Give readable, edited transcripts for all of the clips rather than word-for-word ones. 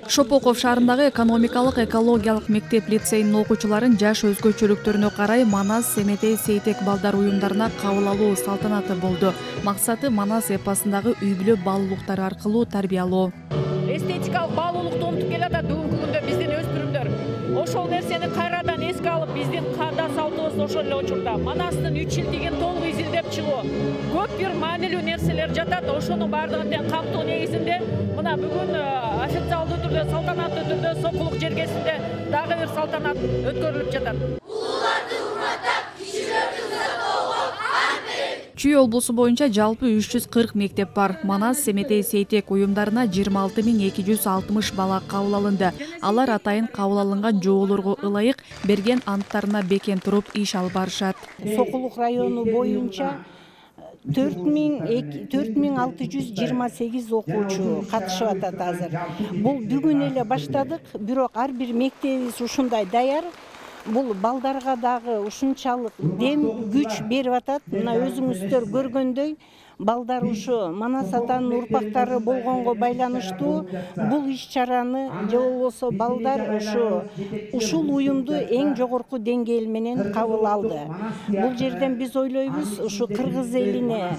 Шопоков шаарындагы экономикалык экологиялык мектеп лицейинин окуучуларын жаш өзгөчөлүктөрүнө карай Манас Семетей Сейтек балдар уюмдарына кабыл алуу салтанаты болду. Максаты Манас эпосундагы үй бүлө баалуулуктары аркылуу тарбиялоо. Эстетикалык баалуулукту унутуп келатат бүгүнкү күндө биздин өспүрүмдөр. Ошол нерсени кайрадан эске алып, биздин каада салтыбыз ошол эле учурда Манастын 3 жылдыгын толук изилдеп чыгуу. Көп бир маанилүү нерселер жатат. Ошонун баардыгын тең камтоо негизинде мына бүгүн официалдуу түрдө, салтанаттуу түрдө Сокулук жергесинде дагы бир салтанат өткөрүлүп жатат. Улууларды урматтап, кичилерди узатууга ант беребиз. Чүй облусу боюнча жалпы 340 мектеп бар. Манас Семетей Сейтек уюмдарына 26260 бала кабыл алынды. Алар атайын кабыл алынган жоолорго ылайык берген анттарына бекем туруп иш алып барышат. Сокулук району боюнча 4628 окуучу катышып атат азыр. Бул бүгүн эле баштадык, бирок ар бир мектебибиз ушундай даяр. Бул балдарга дагы ушунчалык дем, күч берип атат. Мына өзүңүздөр көргөндөй, балдар ушу Манас атанын урпактары болгонго байланыштуу бул иш-чараны же болбосо балдар ушул уюмду эң жогорку деңгээл менен кабыл алды. Бул жерден биз ойлойбуз, ушу кыргыз элине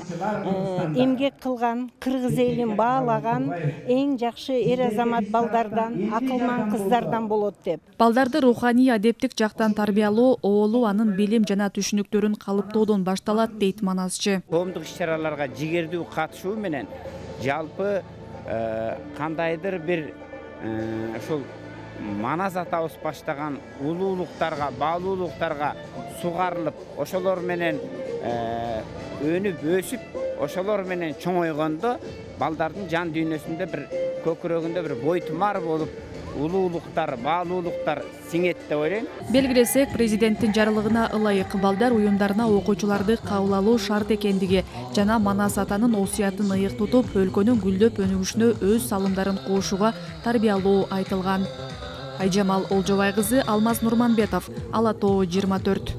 эмгек кылган, кыргыз элин баалаган эң жакшы эр азамат балдардан, акылман кыздардан болот деп. Балдарды руханий адептик жактан тарбиялоо, оолу анын билим жана түшүнүктөрүн калыптоодон башталат дейт Манасчы. Коомдук иш-чараларга жигердүү катышуу менен жалпы кандайдыр бир ошол Манас атабыз баштаган улуулуктарга, баалуулуктарга сугарылып, ошолор менен өнүп өсүп, ошолор менен чоңойгондо балдардын жан дүйнөсүндө бир көкүрөгүндө бир бойтумар болуп, улуулуктар, баалуулуктар сиңет деп ойлойм. Белгилесек, президенттин жарлыгына ылайык балдар уюмдарына окуучуларды кабыл алуу шарт экендиги жана Манас атанын осуятын ыйык тутуп, өлкөнүн гүлдөп өнүгүшүнө өз салымдарын кошууга тарбиялоо айтылган. Айжамал Олжобай кызы, Алмаз Нурманбетов, Ала Тоо 24.